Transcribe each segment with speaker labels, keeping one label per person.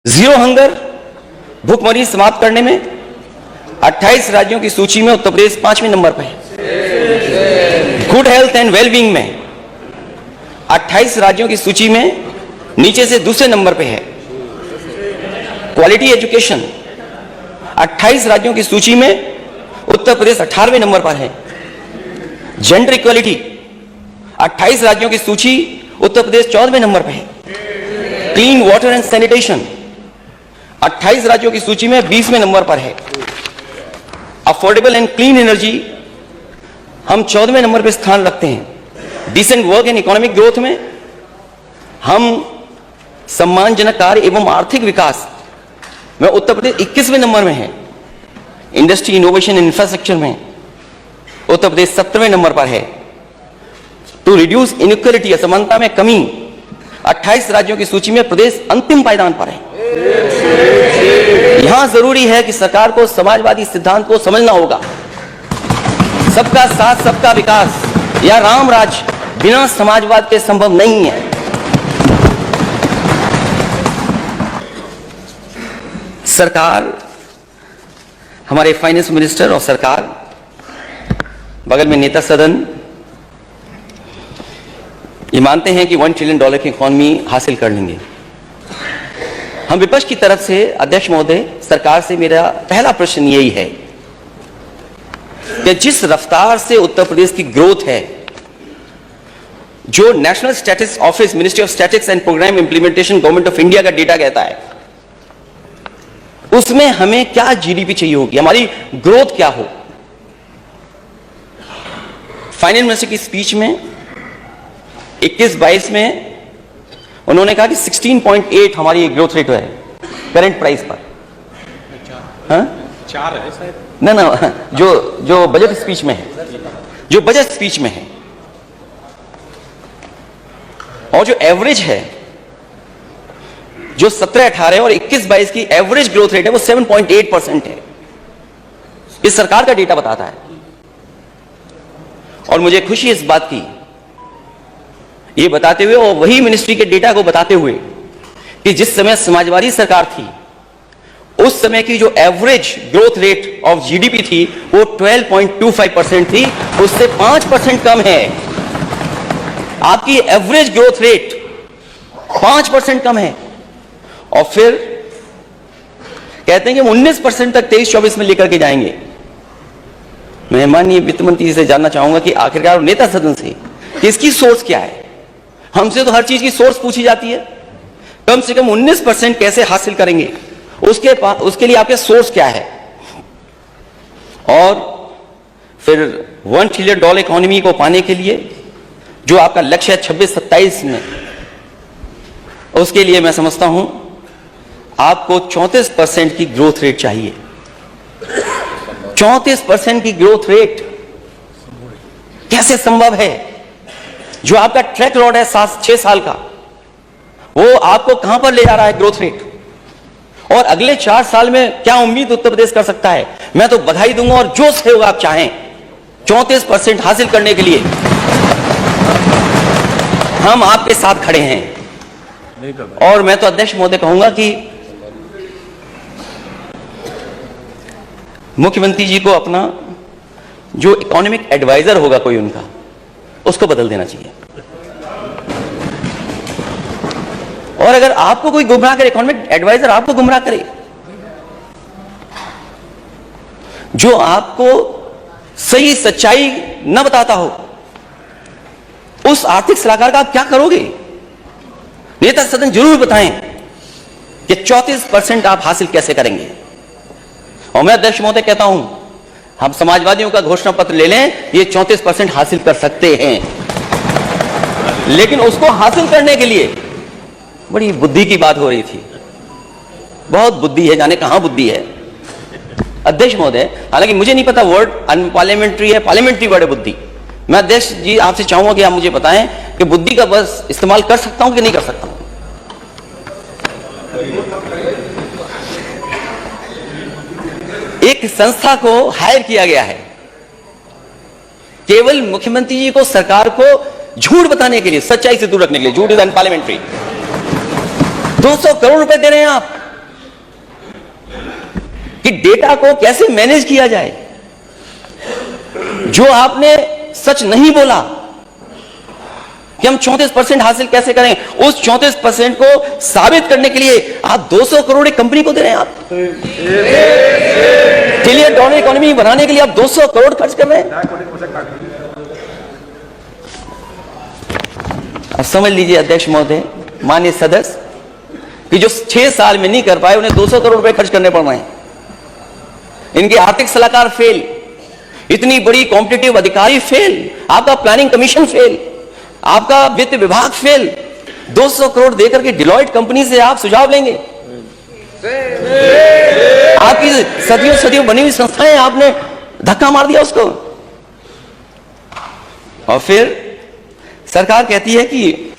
Speaker 1: Zero hunger, भूखमरी समाप्त करने में 28 राज्यों की सूची में उत्तर प्रदेश 5वें नंबर पर है। गुड हेल्थ एंड वेलबींग में 28 राज्यों की सूची में नीचे से दूसरे नंबर पे है। क्वालिटी एजुकेशन 28 राज्यों की सूची में उत्तर प्रदेश 18वें नंबर पर है। जेंडर इक्वलिटी 28 राज्यों की सूची उत्तर प्रदेश 14वें नंबर पर है। क्लीन वाटर एंड सैनिटेशन 28 राज्यों की सूची में 20वें नंबर पर है। अफोर्डेबल एंड क्लीन एनर्जी हम 14वें नंबर पर स्थान रखते हैं। Decent work and economic growth में हम सम्मानजनक कार्य एवं आर्थिक विकास में उत्तर प्रदेश 21वें नंबर में है। इंडस्ट्री, इनोवेशन एंड इंफ्रास्ट्रक्चर में उत्तर प्रदेश 17वें नंबर पर है। टू रिड्यूस इनइक्वालिटी, असमानता में कमी 28 राज्यों की सूची में प्रदेश अंतिम पायदान पर है। यहां जरूरी है कि सरकार को समाजवादी सिद्धांत को समझना होगा। सबका साथ सबका विकास या राम राज बिना समाजवाद के संभव नहीं है। सरकार, हमारे फाइनेंस मिनिस्टर और सरकार, बगल में नेता सदन, ये मानते हैं कि $1 ट्रिलियन की इकोनॉमी हासिल कर लेंगे। हम विपक्ष की तरफ से अध्यक्ष महोदय, सरकार से मेरा पहला प्रश्न यही है कि जिस रफ्तार से उत्तर प्रदेश की ग्रोथ है, जो national statistics office, ministry of statistics and programme implementation, government of India का डेटा कहता है, उसमें हमें क्या जीडीपी चाहिए होगी, हमारी ग्रोथ क्या हो। फाइनेंस मिनिस्टर की स्पीच में 21-22 में उन्होंने कहा कि 16.8 हमारी ग्रोथ रेट है करंट प्राइस पर। हाँ?
Speaker 2: 4 है शायद।
Speaker 1: ना जो बजट स्पीच में है, जो बजट स्पीच में है, और जो एवरेज है, जो 17-18 और 21-22 की एवरेज ग्रोथ रेट है वो 7.8% है। इस सरकार का डेटा बताता है। और मुझे खुशी इस बात की, ये बताते हुए और वही मिनिस्ट्री के डेटा को बताते हुए कि जिस समय समाजवादी सरकार थी, उस समय की जो average growth rate of GDP थी वो 12.25% थी, उससे 5% कम है। आपकी एवरेज ग्रोथ रेट 5% कम है। और फिर कहते हैं कि 19% तक 23-24 में लेकर के जाएंगे। मैं माननीय वित्त मंत्री से जानना चाहूंगा कि आखिरकार नेता सदन से कि इसकी सोर्स क्या है। हमसे तो हर चीज की सोर्स पूछी जाती है, कम से कम 19% कैसे हासिल करेंगे, उसके लिए आपके सोर्स क्या है। और फिर $1 ट्रिलियन इकोनॉमी को पाने के लिए जो आपका लक्ष्य है 26-27 में, उसके लिए मैं समझता हूं आपको 34% की ग्रोथ रेट चाहिए। 34% की ग्रोथ रेट कैसे संभव है? जो आपका ट्रैक रिकॉर्ड है 6 साल का, वो आपको कहां पर ले जा रहा है ग्रोथ रेट? और अगले 4 साल में क्या उम्मीद उत्तर प्रदेश कर सकता है? मैं तो बधाई दूंगा और जो सहयोग आप चाहें 34% हासिल करने के लिए हम आपके साथ खड़े हैं। और मैं तो अध्यक्ष महोदय कहूंगा कि मुख्यमंत्री जी को अपना जो इकोनॉमिक एडवाइजर होगा कोई उनका, उसको बदल देना चाहिए। और अगर आपको कोई गुमराह करे, इकोनॉमिक एडवाइजर आपको गुमराह करे, जो आपको सही सच्चाई न बताता हो, उस आर्थिक सलाहकार का आप क्या करोगे? नेता सदन जरूर बताएं कि 34% आप हासिल कैसे करेंगे। और मैं अध्यक्ष महोदय कहता हूं, हम समाजवादियों का घोषणा पत्र ले लें, ये 34% हासिल कर सकते हैं। लेकिन उसको हासिल करने के लिए बड़ी बुद्धि की बात हो रही थी। बहुत बुद्धि है, जाने कहां बुद्धि है अध्यक्ष महोदय। हालांकि मुझे नहीं पता वर्ड अनपार्लियामेंट्री है, पार्लियामेंट्री वर्ड है बुद्धि। मैं अध्यक्ष जी आपसे चाहूंगा कि आप मुझे बताएं कि बुद्धि का बस इस्तेमाल कर सकता हूं कि नहीं कर सकता हूं। एक संस्था को हायर किया गया है केवल मुख्यमंत्री जी को, सरकार को झूठ बताने के लिए, सच्चाई से दूर रखने के लिए। झूठ इज अनपार्लियामेंट्री। 200 करोड़ रुपए दे रहे हैं आप कि डेटा को कैसे मैनेज किया जाए। जो आपने सच नहीं बोला कि हम 34% हासिल कैसे करें, उस 34% को साबित करने के लिए आप 200 करोड़ एक कंपनी को दे रहे हैं। आप ट्रिलियन डॉलर इकोनॉमी बनाने के लिए आप 200 करोड़ खर्च कर रहे हैं। अब समझ लीजिए अध्यक्ष महोदय, माननीय सदस्य, कि जो 6 साल में नहीं कर पाए उन्हें 200 करोड़ रुपए खर्च करने पड़ रहे हैं। इनके आर्थिक सलाहकार फेल, इतनी बड़ी कॉम्पिटिटिव अधिकारी फेल, आपका प्लानिंग कमीशन फेल, आपका वित्त विभाग फेल। 200 करोड़ देकर के डिलॉयट कंपनी से आप सुझाव लेंगे? आपकी सदियों सदियों बनी हुई संस्थाएं आपने धक्का मार दिया उसको। और फिर सरकार कहती है कि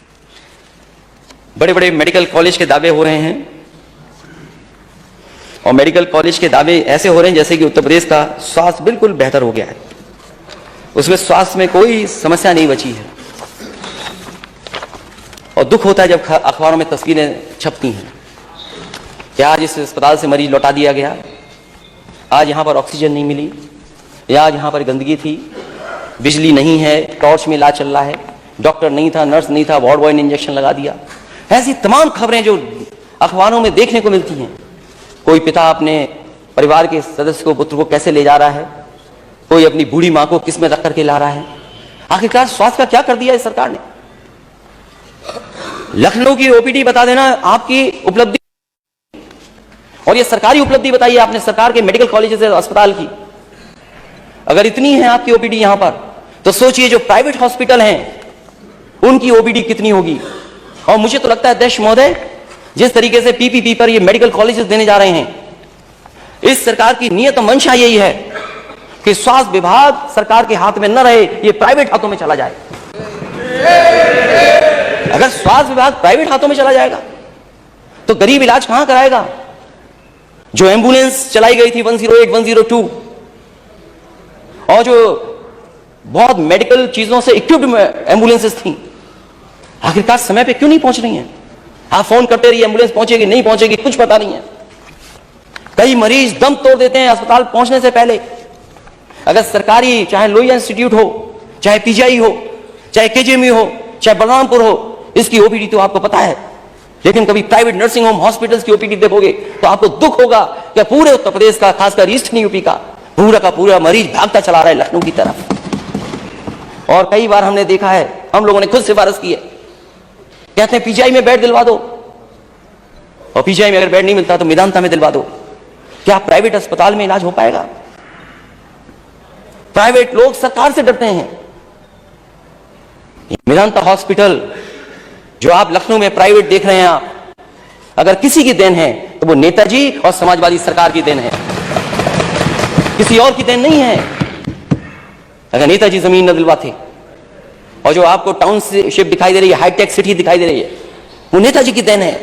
Speaker 1: बड़े बड़े मेडिकल कॉलेज के दावे हो रहे हैं, और मेडिकल कॉलेज के दावे ऐसे हो रहे हैं जैसे कि उत्तर प्रदेश का स्वास्थ्य बिल्कुल बेहतर हो गया है, उसमें स्वास्थ्य में कोई समस्या नहीं बची है। और दुख होता है जब अखबारों में तस्वीरें छपती हैं कि आज इस अस्पताल से मरीज लौटा दिया गया, आज यहां पर ऑक्सीजन नहीं मिली, या आज यहां पर गंदगी थी, बिजली नहीं है, टॉर्च में इलाज चल रहा है, डॉक्टर नहीं था, नर्स नहीं था, वार्ड बॉय ने इंजेक्शन लगा दिया। ऐसी तमाम खबरें जो अखबारों में देखने को मिलती हैं। कोई पिता अपने परिवार के सदस्य को, पुत्र को कैसे ले जा रहा है, कोई अपनी बूढ़ी मां को किस में रख करके ला रहा है। आखिरकार स्वास्थ्य का क्या कर दिया इस सरकार ने? लखनऊ की ओपीडी बता देना आपकी उपलब्धि, और ये सरकारी उपलब्धि बताइए आपने सरकार के मेडिकल कॉलेज से अस्पताल की। अगर इतनी है आपकी ओपीडी यहां पर, तो सोचिए जो प्राइवेट हॉस्पिटल हैं उनकी ओपीडी कितनी होगी। और मुझे तो लगता है अध्यक्ष महोदय, जिस तरीके से पीपीपी पर ये मेडिकल कॉलेजेस देने जा रहे हैं, इस सरकार की नियत मंशा यही है कि स्वास्थ्य विभाग सरकार के हाथ में न रहे, ये प्राइवेट हाथों में चला जाए। अगर स्वास्थ्य विभाग प्राइवेट हाथों में चला जाएगा तो गरीब इलाज कहां कराएगा? जो एम्बुलेंस चलाई गई थी 108, 102, और जो बहुत मेडिकल चीजों से इक्विप्ड एम्बुलेंसेस थी, आखिरकार समय पे क्यों नहीं पहुंच रही हैं? आप फोन करते रहिए, एम्बुलेंस पहुंचेगी नहीं पहुंचेगी कुछ पता नहीं है। कई मरीज दम तोड़ देते हैं अस्पताल पहुंचने से पहले। अगर सरकारी, चाहे लोहिया इंस्टीट्यूट हो, चाहे पीजीआई हो, चाहे केजीएमयू हो, चाहे बलरामपुर हो, इसकी ओपीडी तो आपको पता है। लेकिन कभी प्राइवेट नर्सिंग होम हॉस्पिटल्स की ओपीडी देखोगे तो आपको दुख होगा कि पूरे उत्तर प्रदेश का, खासकर ईस्टर्न यूपी का पूरा का पूरा मरीज भागता चला रहा है लखनऊ की तरफ। और कई बार हमने देखा है, हम लोगों ने खुद सिफारिश की है, कहते हैं पीजीआई में बेड दिलवा दो, और पीजीआई में अगर बेड नहीं मिलता तो मेदांता में दिलवा दो। क्या प्राइवेट अस्पताल में इलाज हो पाएगा? प्राइवेट लोग सरकार से डरते हैं। मेदांता हॉस्पिटल जो आप लखनऊ में प्राइवेट देख रहे हैं, आप अगर किसी की देन है तो वो नेताजी और समाजवादी सरकार की देन है, किसी और की देन नहीं है। अगर नेताजी जमीन न दिलवाते, और जो आपको टाउनशिप दिखाई दे रही है, हाईटेक सिटी दिखाई दे रही है, वो नेताजी की देन है।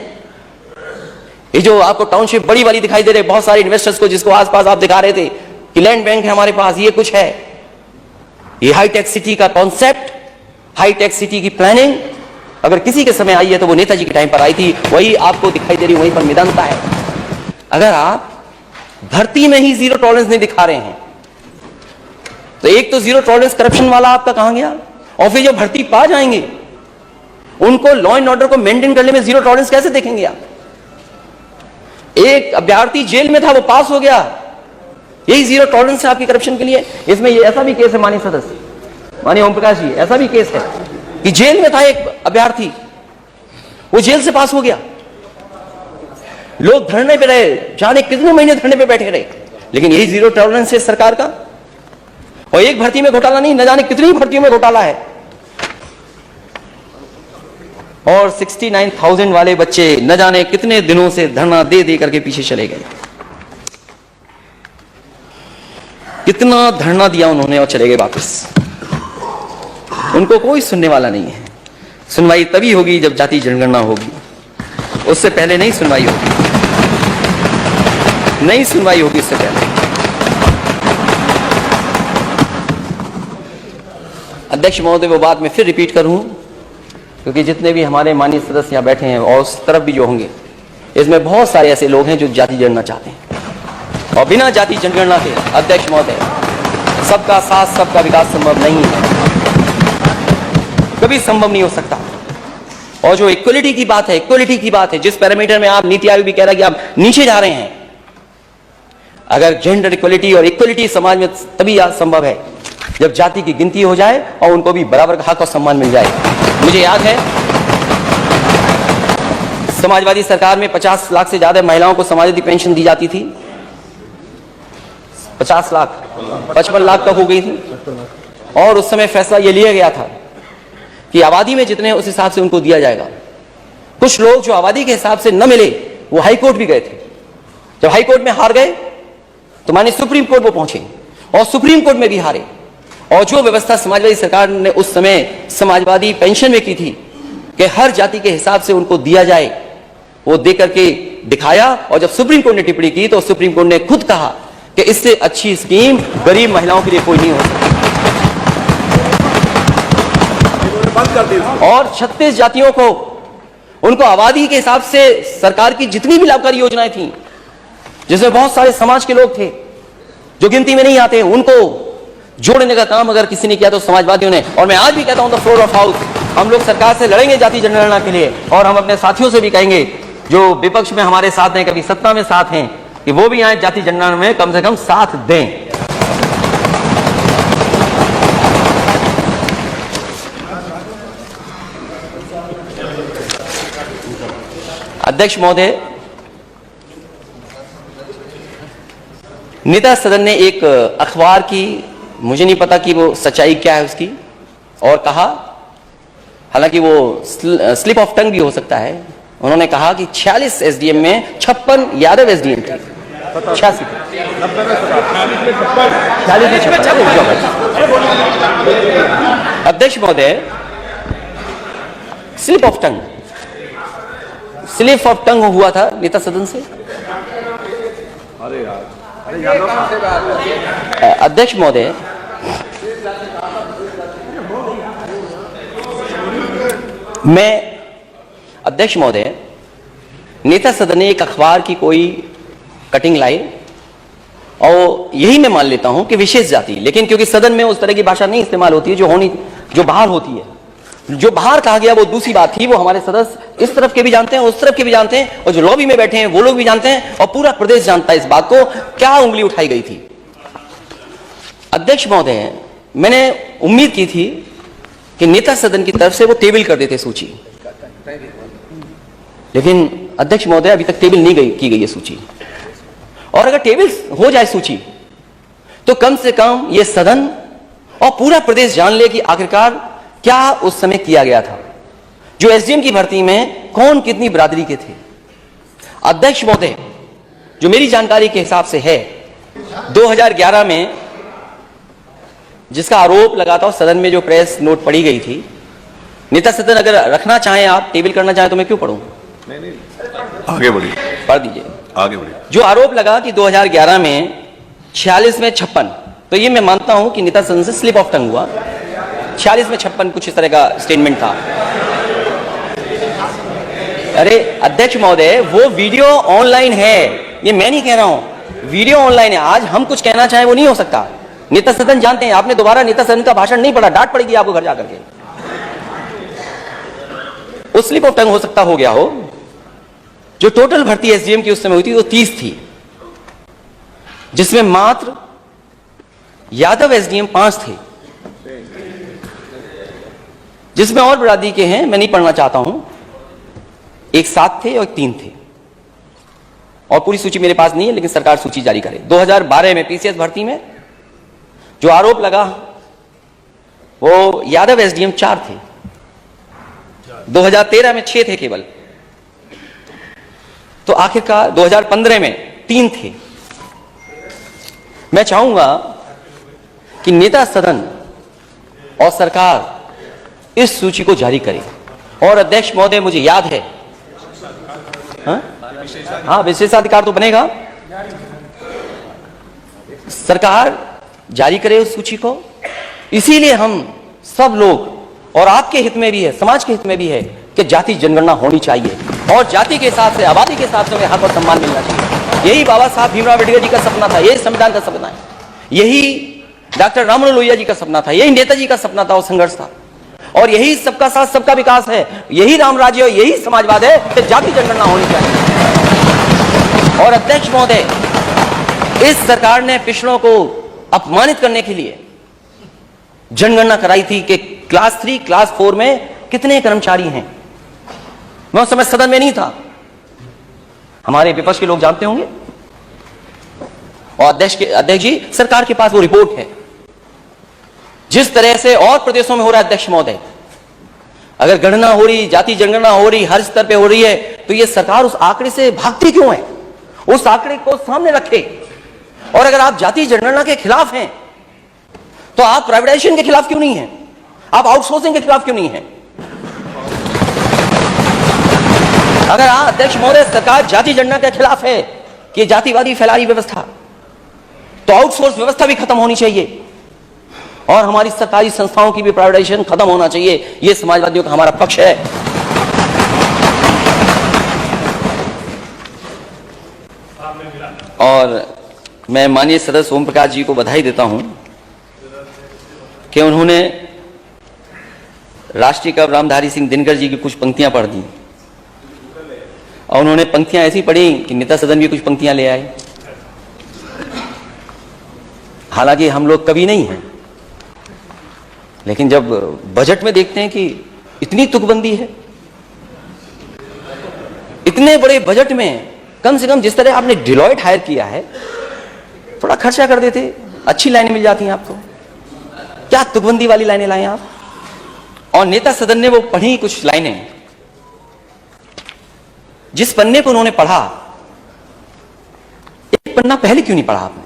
Speaker 1: ये जो आपको टाउनशिप बड़ी वाली दिखाई दे रही है, बहुत सारे इन्वेस्टर्स को जिसको आसपास आप दिखा रहे थे कि लैंड बैंक है हमारे पास, ये कुछ है, ये हाईटेक सिटी का कॉन्सेप्ट, हाईटेक सिटी की प्लानिंग अगर किसी के समय आई है तो वो नेताजी के टाइम पर आई थी। वही आपको दिखाई दे रही, वहीं पर मेदांता है। अगर आप भर्ती में ही जीरो टॉलरेंस नहीं दिखा रहे हैं तो एक तो जीरो टॉलरेंस करप्शन वाला आपका कहां गया, और फिर जो भर्ती पा जाएंगे उनको लॉ एंड ऑर्डर को मेंटेन करने में जीरो टॉलरेंस कैसे देखेंगे आप? एक अभ्यर्थी जेल में था, वो पास हो गया, यही जीरो टॉलरेंस है आपकी करप्शन के लिए। इसमें ये ऐसा भी केस है माननीय सदस्य, माननीय ओम प्रकाश जी, ऐसा भी केस है कि जेल में था एक अभ्यर्थी, वो जेल से पास हो गया। लोग धरने पे रहे, जाने कितने महीने धरने पे बैठे रहे, लेकिन यही जीरो टॉलरेंस है सरकार का। और एक भर्ती में घोटाला नहीं, न जाने कितनी भर्तियों में घोटाला है। और 69,000 वाले बच्चे न जाने कितने दिनों से धरना दे दे करके पीछे चले गए। कितना धरना दिया उन्होंने और चले गए वापस। उनको कोई सुनने वाला नहीं है। सुनवाई तभी होगी जब जाति जनगणना होगी, उससे पहले नहीं सुनवाई होगी, नहीं सुनवाई होगी उससे पहले। अध्यक्ष महोदय, वो बात मैं फिर रिपीट करूं, क्योंकि जितने भी हमारे माननीय सदस्य यहाँ बैठे हैं और उस तरफ भी जो होंगे, इसमें बहुत सारे ऐसे लोग हैं जो जाति जनगणना चाहते हैं। और बिना जाति जनगणना के अध्यक्ष महोदय सबका साथ सबका विकास संभव नहीं है, कभी संभव नहीं हो सकता। और जो इक्वलिटी की बात है, इक्वलिटी की बात है, जिस पैरामीटर में आप नीति आयोग भी कह रहा है कि आप नीचे जा रहे हैं, अगर जेंडर इक्वलिटी और इक्वलिटी समाज में तभी संभव है जब जाति की गिनती हो जाए और उनको भी बराबर का हक और सम्मान मिल जाए। मुझे याद है समाजवादी सरकार में 50 लाख से ज्यादा महिलाओं को समाजवादी पेंशन दी जाती थी। 50 लाख 55 लाख तक हो गई थी। और उस समय फैसला यह लिया गया था कि आबादी में जितने उस हिसाब से उनको दिया जाएगा। कुछ लोग जो आबादी के हिसाब से न मिले वो हाई कोर्ट भी गए थे। जब हाई कोर्ट में हार गए तो माने सुप्रीम कोर्ट वो पहुंचे और सुप्रीम कोर्ट में भी हारे। और जो व्यवस्था समाजवादी सरकार ने उस समय समाजवादी पेंशन में की थी कि हर जाति के हिसाब से उनको दिया जाए, वो दे करके दिखाया। और जब सुप्रीम कोर्ट ने टिप्पणी की तो सुप्रीम कोर्ट ने खुद कहा कि इससे अच्छी स्कीम गरीब महिलाओं के लिए कोई नहीं हो सकती। और 36 जातियों को उनको आबादी के हिसाब से सरकार की जितनी भी लाभकारी योजनाएं थी, जिसमें बहुत सारे समाज के लोग थे जो गिनती में नहीं आते, उनको जोड़ने का काम अगर किसी ने किया तो समाजवादियों ने। और मैं आज भी कहता हूं द फ्लोर ऑफ हाउस, हम लोग सरकार से लड़ेंगे जाति जनगणना के लिए। और हम अपने साथियों से भी कहेंगे जो विपक्ष में हमारे साथ हैं, कभी सत्ता में साथ हैं, कि वो भी आए जाति जनगणना में कम से कम साथ दें। अध्यक्ष महोदय, नेता सदन ने एक अखबार की, मुझे नहीं पता कि वो सच्चाई क्या है उसकी, और कहा, हालांकि वो स्लिप ऑफ टंग भी हो सकता है, उन्होंने कहा कि 46 एसडीएम में 56 यादव एसडीएम थे। 86 अध्यक्ष महोदय, स्लिप ऑफ टंग हुआ था नेता सदन से। अध्यक्ष महोदय, अध्यक्ष महोदय, नेता सदन ने एक अखबार की कोई कटिंग लाई और यही मैं मान लेता हूं कि विशेष जाति, लेकिन क्योंकि सदन में उस तरह की भाषा नहीं इस्तेमाल होती है जो बाहर होती है। जो बाहर कहा गया वो दूसरी बात थी, वो हमारे सदस्य इस तरफ के भी जानते हैं, उस तरफ के भी जानते हैं, और जो लॉबी में बैठे हैं वो लोग भी जानते हैं, और पूरा प्रदेश जानता है इस बात को, क्या उंगली उठाई गई थी। अध्यक्ष महोदय, मैंने उम्मीद की थी कि नेता सदन की तरफ से वो टेबल कर देते सूची, लेकिन अध्यक्ष महोदय अभी तक टेबल नहीं की गई है सूची। और अगर टेबल हो जाए सूची तो कम से कम ये सदन और पूरा प्रदेश जान ले कि आखिरकार क्या उस समय किया गया था, जो एसडीएम की भर्ती में कौन कितनी बिरादरी के थे। अध्यक्ष महोदय, जो मेरी जानकारी के हिसाब से है, 2011 में जिसका आरोप लगा था सदन में जो प्रेस नोट पढ़ी गई थी, नेता सदन अगर रखना चाहें, आप टेबल करना चाहें तो मैं क्यों पढ़ूं? नहीं,
Speaker 2: आगे बढ़िए,
Speaker 1: पढ़ दीजिए,
Speaker 2: आगे बढ़िए।
Speaker 1: जो आरोप लगा कि 2011 में 46 में 56, तो ये मैं मानता हूं कि नेता सदन से स्लिप ऑफ टंग हुआ। 46 में 56 कुछ इस तरह का स्टेटमेंट था। अरे अध्यक्ष महोदय, वो वीडियो ऑनलाइन है, ये मैं नहीं कह रहा हूं, वीडियो ऑनलाइन है। आज हम कुछ कहना चाहें वो नहीं हो सकता। नेता सदन जानते हैं, आपने दोबारा नेता सदन का भाषण नहीं पढ़ा, डांट पड़ेगी आपको घर जाकर के। उस स्लिप ऑफ टंग हो सकता हो गया हो। जो टोटल भर्ती एसडीएम की उस समय हुई थी वो 30 थी, जिसमें मात्र यादव एसडीएम 5 थे, जिसमें और बिरादरी के हैं, मैं नहीं पढ़ना चाहता हूं, एक 7 थे और एक 3 थे, और पूरी सूची मेरे पास नहीं है, लेकिन सरकार सूची जारी करे। 2012 में पीसीएस भर्ती में जो आरोप लगा वो यादव एसडीएम 4 थे, 2013 में 6 थे केवल, तो आखिरकार 2015 में 3 थे। मैं चाहूंगा कि नेता सदन और सरकार इस सूची को जारी करे। और अध्यक्ष महोदय, मुझे याद है, हाँ विशेषाधिकार तो बनेगा, सरकार जारी करे उस सूची को। इसीलिए हम सब लोग, और आपके हित में भी है, समाज के हित में भी है कि जाति जनगणना होनी चाहिए। और जाति के हिसाब से, आबादी के हिसाब से उन्हें हक और सम्मान मिलना चाहिए। यही बाबा साहब भीमराव अम्बेडकर जी का सपना था, यही संविधान का सपना है, यही डॉक्टर राममनोहर लोहिया जी का सपना था, यही नेताजी का सपना था और संघर्ष था, और यही सबका साथ सबका विकास है, यही राम राज्य, यही समाजवाद है कि जाति जनगणना होनी चाहिए। और अध्यक्ष महोदय, इस सरकार ने पिछड़ों को अपमानित करने के लिए जनगणना कराई थी कि क्लास 3, क्लास 4 में कितने कर्मचारी हैं। मैं उस समय सदन में नहीं था, हमारे विपक्ष के लोग जानते होंगे। और अध्यक्ष जी, सरकार के पास वो रिपोर्ट है, जिस तरह से और प्रदेशों में हो रहा है अध्यक्ष महोदय, अगर गणना हो रही, जाति जनगणना हो रही, हर स्तर पे हो रही है, तो ये सरकार उस आंकड़े से भागती क्यों है? उस आंकड़े को सामने रखे। और अगर आप जाति जनगणना के खिलाफ हैं, तो आप प्राइवेटाइजेशन के खिलाफ क्यों नहीं हैं? आप आउटसोर्सिंग के खिलाफ क्यों नहीं हैं? अगर अध्यक्ष महोदय, सरकार जाति जनगणना के खिलाफ है कि जातिवादी फैला रही व्यवस्था, तो आउटसोर्स व्यवस्था भी खत्म होनी चाहिए और हमारी सरकारी संस्थाओं की भी प्राइवेटाइजेशन खत्म होना चाहिए। यह समाजवादियों का हमारा पक्ष है। और मैं माननीय सदस्य ओम प्रकाश जी को बधाई देता हूं कि उन्होंने राष्ट्रीय कवि रामधारी सिंह दिनकर जी की कुछ पंक्तियां पढ़ दी, और उन्होंने पंक्तियां ऐसी पढ़ी कि नेता सदन भी कुछ पंक्तियां ले आए। हालांकि हम लोग कवि नहीं हैं, लेकिन जब बजट में देखते हैं कि इतनी तुकबंदी है, इतने बड़े बजट में कम से कम जिस तरह आपने डिलॉयट हायर किया है, थोड़ा खर्चा कर देते, अच्छी लाइनें मिल जाती हैं आपको। क्या तुकबंदी वाली लाइनें लाए आप? और नेता सदन ने वो पढ़ी कुछ लाइनें, जिस पन्ने को उन्होंने पढ़ा, एक पन्ना पहले क्यों नहीं पढ़ा आपने?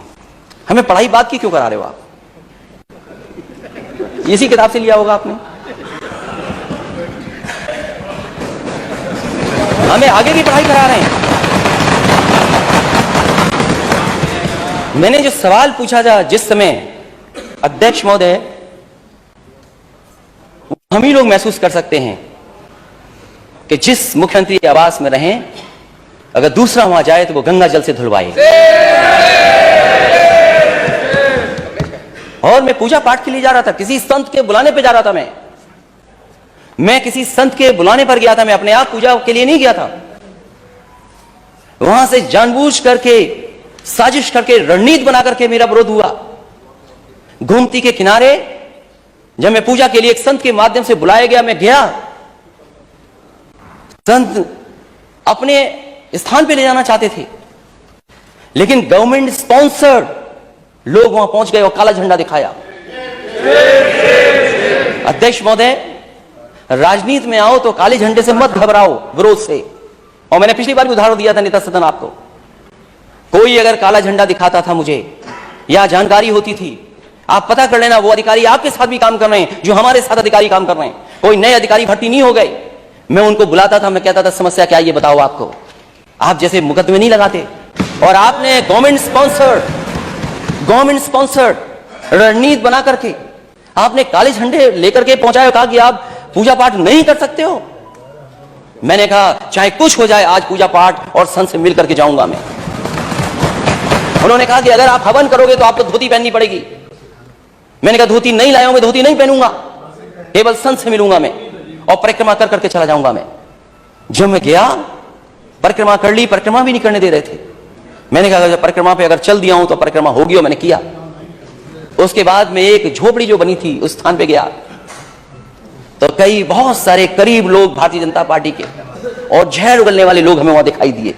Speaker 1: हमें पढ़ाई बात की क्यों करा रहे हो आप? इसी किताब से लिया होगा आपने। हमें आगे की पढ़ाई करा रहे हैं। मैंने जो सवाल पूछा था जिस समय, अध्यक्ष महोदय, हम ही लोग महसूस कर सकते हैं कि जिस मुख्यमंत्री आवास में रहें, अगर दूसरा वहां जाए तो वो गंगा जल से धुलवाए। और मैं पूजा पाठ के लिए जा रहा था, किसी संत के बुलाने पे जा रहा था। मैं किसी संत के बुलाने पर गया था, मैं अपने आप पूजा के लिए नहीं गया था। वहां से जानबूझ करके, साजिश करके, रणनीति बना करके मेरा विरोध हुआ। गोमती के किनारे जब मैं पूजा के लिए एक संत के माध्यम से बुलाया गया, मैं गया। संत अपने स्थान पे ले जाना चाहते थे, लेकिन गवर्नमेंट स्पॉन्सर्ड लोग वहां पहुंच गए और काला झंडा दिखाया। अध्यक्ष महोदय, राजनीति में आओ तो काले झंडे से मत घबराओ, विरोध से। और मैंने पिछली बार भी उदाहरण दिया था नेता सदन आपको, कोई अगर काला झंडा दिखाता था मुझे, या जानकारी होती थी, आप पता कर लेना वो अधिकारी आपके साथ भी काम कर रहे हैं जो हमारे साथ अधिकारी काम कर रहे हैं। कोई नए अधिकारी भर्ती नहीं हो गए। मैं उनको बुलाता था, मैं कहता था समस्या क्या ये बताओ आपको। आप जैसे मुकदमे नहीं लगाते। और आपने गवर्नमेंट स्पॉन्सर्ड रणनीति बना करके आपने काले झंडे लेकर के पहुंचाया, कहा कि आप पूजा पाठ नहीं कर सकते हो। मैंने कहा चाहे कुछ हो जाए, आज पूजा पाठ और संत से मिल करके जाऊंगा मैं। उन्होंने कहा कि अगर आप हवन करोगे तो आपको धोती पहननी पड़ेगी। मैंने कहा धोती नहीं लाया हूं, मैं धोती नहीं पहनूंगा, केवल संत से मिलूंगा मैं और परिक्रमा कर करके चला जाऊंगा मैं। जब मैं गया, परिक्रमा कर ली, परिक्रमा भी नहीं करने दे रहे थे। मैंने कहा जब परिक्रमा पे अगर चल दिया हूं तो परिक्रमा होगी, और मैंने किया। उसके बाद मैं एक झोपड़ी जो बनी थी उस स्थान पे गया, तो कई बहुत सारे करीब लोग भारतीय जनता पार्टी के और जहर उगलने वाले लोग हमें वहां दिखाई दिए।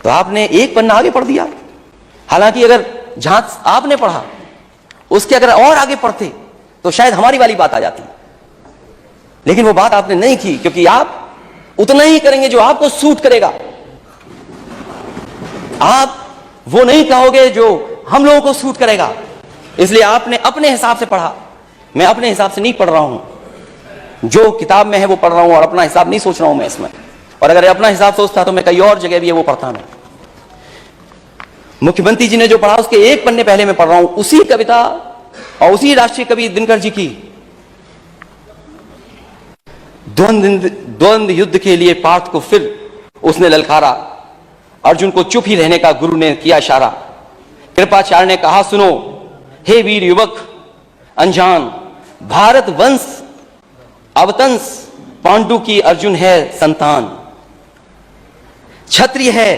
Speaker 1: तो आपने एक पन्ना आगे पढ़ दिया। हालांकि अगर जहां आपने पढ़ा उसके अगर और आगे पढ़ते तो शायद हमारी वाली बात आ जाती, लेकिन वो बात आपने नहीं की, क्योंकि आप उतना ही करेंगे जो आपको सूट करेगा। आप वो नहीं कहोगे जो हम लोगों को सूट करेगा। इसलिए आपने अपने हिसाब से पढ़ा। मैं अपने हिसाब से नहीं पढ़ रहा हूं, जो किताब में है वो पढ़ रहा हूं, और अपना हिसाब नहीं सोच रहा हूं मैं इसमें। और अगर अपना हिसाब सोचता तो मैं कई और जगह भी है वो पढ़ता मैं। मुख्यमंत्री जी ने जो पढ़ा उसके एक पन्ने पहले मैं पढ़ रहा हूं, उसी कविता और उसी राष्ट्रीय कवि दिनकर जी की द्वंद्व युद्ध के लिए पार्थ को फिर उसने ललकारा। अर्जुन को चुप ही रहने का गुरु ने किया इशारा। कृपाचार्य ने कहा, सुनो हे वीर युवक अनजान, भारत वंश अवतंस पांडु की अर्जुन है संतान। क्षत्रिय है,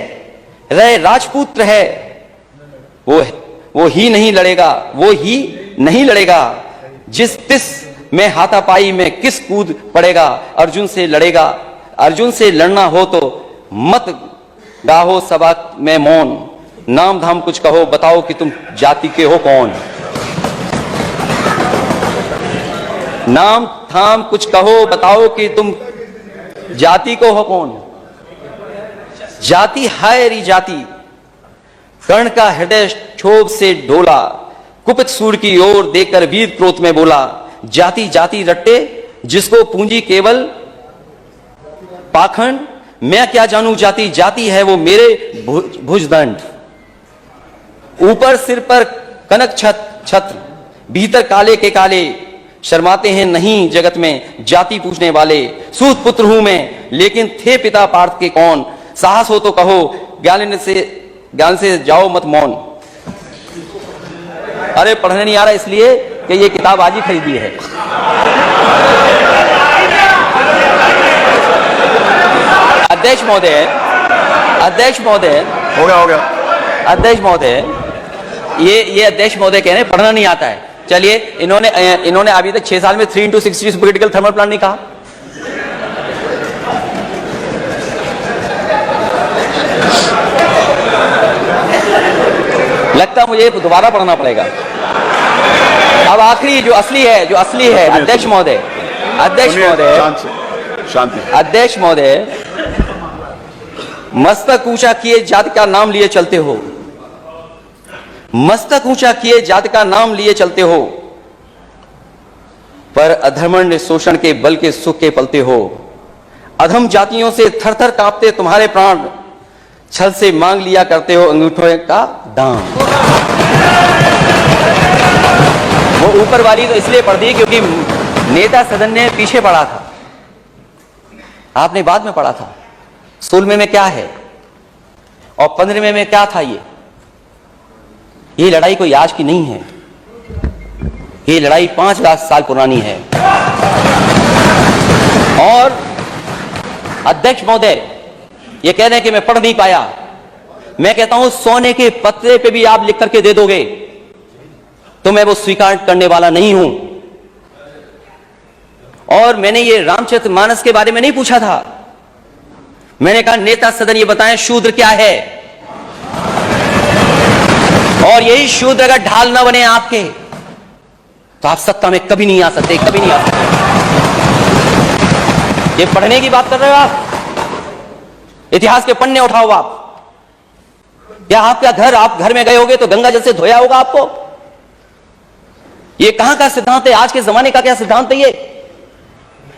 Speaker 1: रय राजपुत्र है, वो ही नहीं लड़ेगा, जिस तिस में हाथापाई में किस कूद पड़ेगा। अर्जुन से लड़ेगा, अर्जुन से लड़ना हो तो मत गाहो सभा में मौन, नाम धाम कुछ कहो बताओ कि तुम जाति के हो कौन। नाम धाम कुछ कहो बताओ कि तुम जाति को हो कौन। जाति है री जाति, कर्ण का हृदय क्षोभ से डोला, कुपित सूर की ओर देखकर वीर क्रोध में बोला। जाति जाति रट्टे जिसको पूंजी केवल पाखंड, मैं क्या जानू जाति, जाति है वो मेरे भुजदंड। ऊपर सिर पर कनक छत्र, भीतर काले के काले, शर्माते हैं नहीं जगत में जाति पूछने वाले। सूत पुत्र हूं मैं लेकिन थे पिता पार्थ के कौन, साहस हो तो कहो ज्ञान से जाओ मत मौन। अरे पढ़ने नहीं आ रहा इसलिए कि ये किताब आज ही खरीदी है। अध्यक्ष महोदय
Speaker 2: हो गया।
Speaker 1: अध्यक्ष महोदय, ये अध्यक्ष महोदय कह रहे हैं पढ़ना नहीं आता है। चलिए, इन्होंने अभी तक 6 साल में 3 into 60 सुपरक्रिटिकल थर्मल प्लांट नहीं कहा। लगता मुझे दोबारा पढ़ना पड़ेगा। अब आखिरी जो असली है अध्यक्ष महोदय, अध्यक्ष महोदय, मस्तक ऊंचा किए जाति का नाम लिए चलते हो, मस्तक ऊंचा किए जाति का नाम लिए चलते हो, पर अधर्मण्य शोषण के बल के सुख के पलते हो। अधम जातियों से थर थर कांपते तुम्हारे प्राण, छल से मांग लिया करते हो अंगूठों का दाम। वो ऊपर वाली तो इसलिए पढ़ दी क्योंकि नेता सदन ने पीछे पढ़ा था, आपने बाद में पढ़ा था। 16वें में क्या है और 15वें में क्या था। ये लड़ाई कोई आज की नहीं है, ये लड़ाई 5 लाख साल पुरानी है। और अध्यक्ष महोदय ये कह रहे हैं कि मैं पढ़ नहीं पाया। मैं कहता हूं सोने के पत्रे पे भी आप लिख करके दे दोगे तो मैं वो स्वीकार करने वाला नहीं हूं। और मैंने ये रामचरितमानस के बारे में नहीं पूछा था, मैंने कहा नेता सदन ये बताएं शूद्र क्या है। और यही शूद्र अगर ढाल ना बने आपके तो आप सत्ता में कभी नहीं आ सकते, कभी नहीं आ सकते। ये पढ़ने की बात कर रहे हो आप, इतिहास के पन्ने उठाओ आप। क्या आपका घर, आप घर में गए होगे तो गंगा जल से धोया होगा आपको। ये कहां का सिद्धांत है, आज के जमाने का क्या सिद्धांत है ये।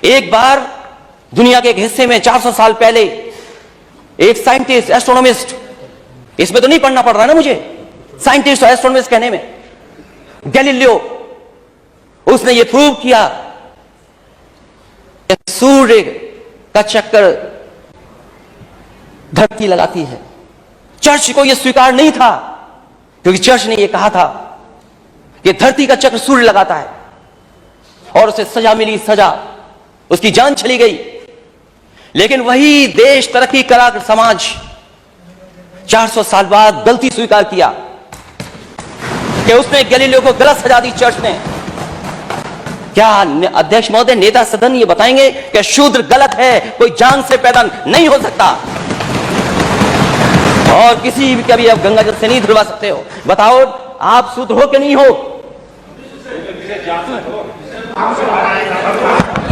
Speaker 1: एक बार दुनिया के एक हिस्से में 400 साल पहले एक साइंटिस्ट, एस्ट्रोनॉमिस्ट, इसमें तो नहीं पढ़ना पड़ रहा ना मुझे, साइंटिस्ट और एस्ट्रोनॉमिस्ट कहने में, गैलीलियो, उसने ये प्रूव किया कि सूर्य का चक्कर धरती लगाती है। चर्च को यह स्वीकार नहीं था क्योंकि चर्च ने यह कहा था कि धरती का चक्र सूर्य लगाता है, और उसे सजा मिली, सजा, उसकी जान चली गई। लेकिन वही देश, तरक्की करा समाज 400 साल बाद गलती स्वीकार किया कि उसने गैलीलियो को गलत सजा दी चर्च ने। क्या अध्यक्ष महोदय, नेता सदन ये बताएंगे कि शूद्र गलत है, कोई जान से पैदा नहीं हो सकता और किसी भी कभी आप गंगा जल से नहीं धुलवा सकते हो। बताओ आप शूद्र हो कि नहीं हो।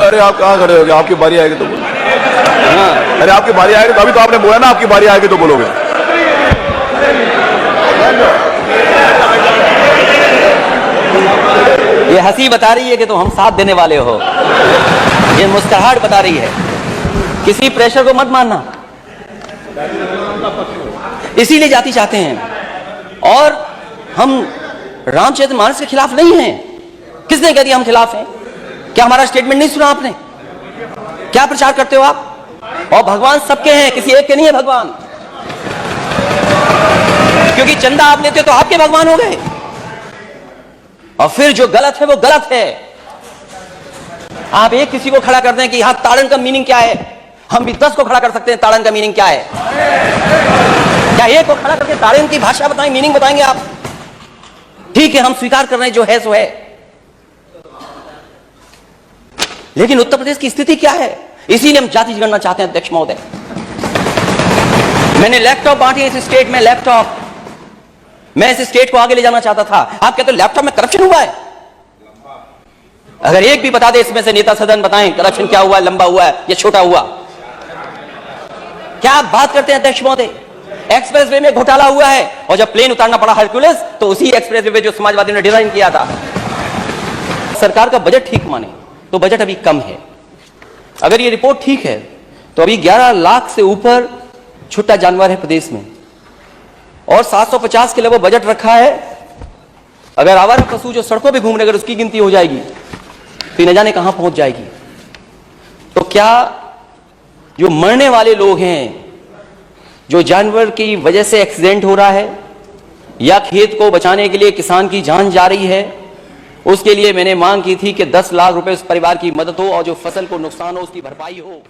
Speaker 2: अरे आप कहां खड़े हो, आपकी बारी आएगी तो बोलो। हाँ। अरे आपकी बारी आएगी तो, अभी तो आपने बोला ना आपकी बारी आएगी तो बोलोगे।
Speaker 1: ये हंसी बता रही है कि तुम हम साथ देने वाले हो, ये मुस्कुराहट बता रही है। किसी प्रेशर को मत मानना, इसीलिए जाति चाहते हैं। और हम रामचरितमानस के खिलाफ नहीं हैं। किसने कह दिया हम खिलाफ हैं? क्या हमारा स्टेटमेंट नहीं सुना आपने? क्या प्रचार करते हो आप? और भगवान सबके हैं, किसी एक के नहीं है भगवान। क्योंकि चंदा आप लेते हो तो आपके भगवान हो गए, और फिर जो गलत है वो गलत है। आप एक किसी को खड़ा कर दें कि यहां ताड़न का मीनिंग क्या है, हम भी 10 को खड़ा कर सकते हैं ताड़न का मीनिंग क्या है। क्या एक को खड़ा करके ताड़न की भाषा बताएं, मीनिंग बताएंगे आप? ठीक है, हम स्वीकार कर रहे हैं जो है सो है, लेकिन उत्तर प्रदेश की स्थिति क्या है? इसीलिए हम जाति जनगणना चाहते हैं अध्यक्ष महोदय। मैंने लैपटॉप बांटे इस स्टेट में, लैपटॉप मैं इस स्टेट को आगे ले जाना चाहता था। आप कहते हो लैपटॉप में करप्शन हुआ है? अगर एक भी बता दे इसमें से नेता सदन, बताएं करप्शन क्या हुआ है, लंबा हुआ है या छोटा हुआ? क्या आप बात करते हैं अध्यक्ष महोदय? एक्सप्रेसवे में घोटाला हुआ है, और जब प्लेन उतारना पड़ा हरक्यूलिस, तो उसी एक्सप्रेसवे जो समाजवादियों ने डिजाइन किया था। सरकार का बजट ठीक माने तो बजट अभी कम है। अगर ये रिपोर्ट ठीक है तो अभी 11 लाख से ऊपर छुट्टा जानवर है प्रदेश में, और 750 के लिए वो बजट रखा है। अगर आवारा पशु जो सड़कों पे घूम रहे, अगर उसकी गिनती हो जाएगी तो न जाने कहां पहुंच जाएगी। तो क्या जो मरने वाले लोग हैं, जो जानवर की वजह से एक्सीडेंट हो रहा है, या खेत को बचाने के लिए किसान की जान जा रही है, उसके लिए मैंने मांग की थी कि 10 लाख रुपए उस परिवार की मदद हो, और जो फसल को नुकसान हो उसकी भरपाई हो।